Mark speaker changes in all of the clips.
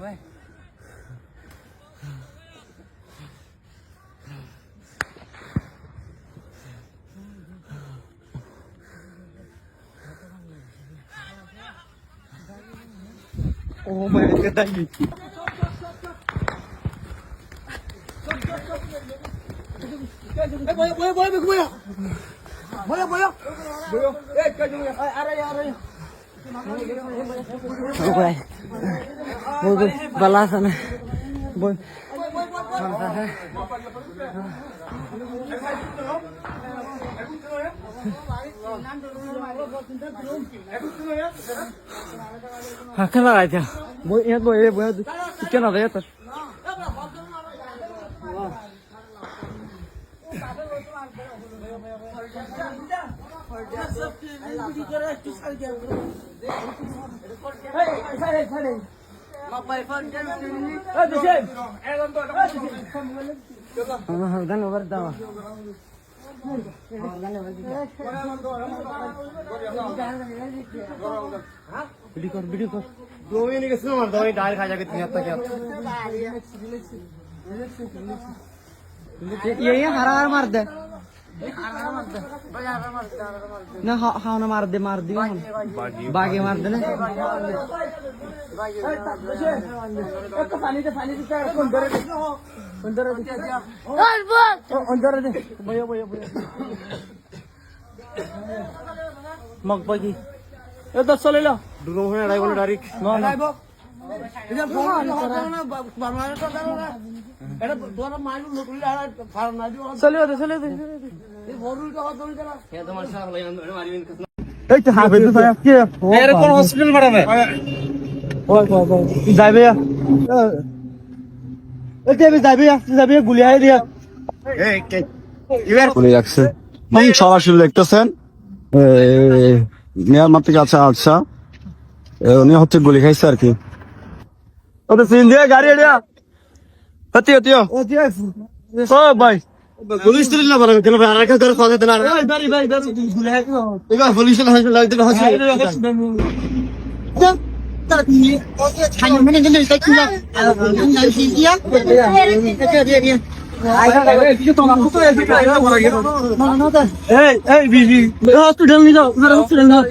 Speaker 1: Oh my God, thank you. Bala sana. Boy. Hakan lagi dia. Boy, ingat boy, boy. Ikan ada ya tas. Video कर दो minute के सुनो दवाई डाल खा जाके तुम्हें अब तक ये हरा मार दे ना हाँ ना मार दे बागे मार दे ना मग बघी दस चले लो दुनो है अढ़ाई बोले डायरेक्ट चले कौन हॉस्पिटल में যাবে গুলি আই দিয়া গুলি লাগছে সরাসরি দেখতেছেন মিয়ানমার থেকে আচ্ছা উনি হচ্ছে গুলি খাইছে আর কি ওটা সিন দিয়ে গাড়ি এড়িয়া হতিও ও ভাই পুলিশ তো না বলা কেন আর একটা করে কথা দেন আর ভাই গুলি খাইছে এবার পুলিশ না লাগতে না হচ্ছে Hanya mana dia nak kuat. Nak dia. Hey, bibi. Hospital ni जाओ. उधर hospital ना.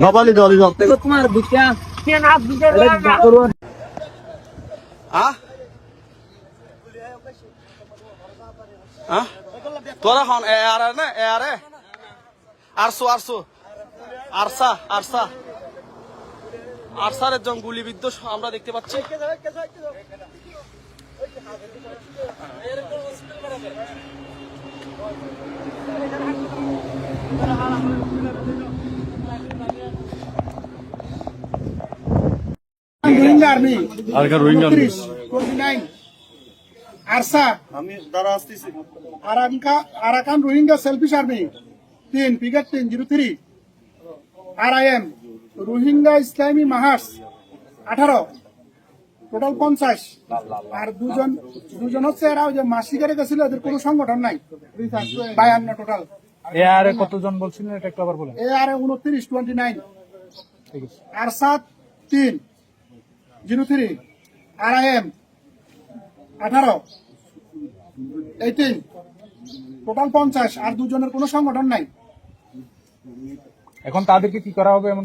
Speaker 1: बाबा ले जाओ. देखो तुम्हारा बुच्चा. क्या नाम बुच्चा? हाँ? हाँ? तोरा कौन AR है ना? AR है? आरसो. आरसा. আরসারের জন গুলিবিদ্ধ আমরা দেখতে পাচ্ছি রোহিঙ্গা আর্মি আরসা আমি দ্বারা আসতেছি আরাকান রোহিঙ্গা সেলফিশ আর্মি 3 পিকেট 303 RIM রোহিঙ্গা ইসলামী মাহাস 18 টোটাল 50 আর দুজন হচ্ছে এরা ওই যে মাসিকারে গেছিল এদের কোনো সংগঠন নাই 52 টোটাল এআরে কতজন বলছিলেন এটা একটু আবার বলেন এআরে 29 ঠিক আছে আর 303 RIM 18 18 টোটাল 50 আর দুজনের কোনো সংগঠন নাই এখন তাদেরকে কি করা হবে এমন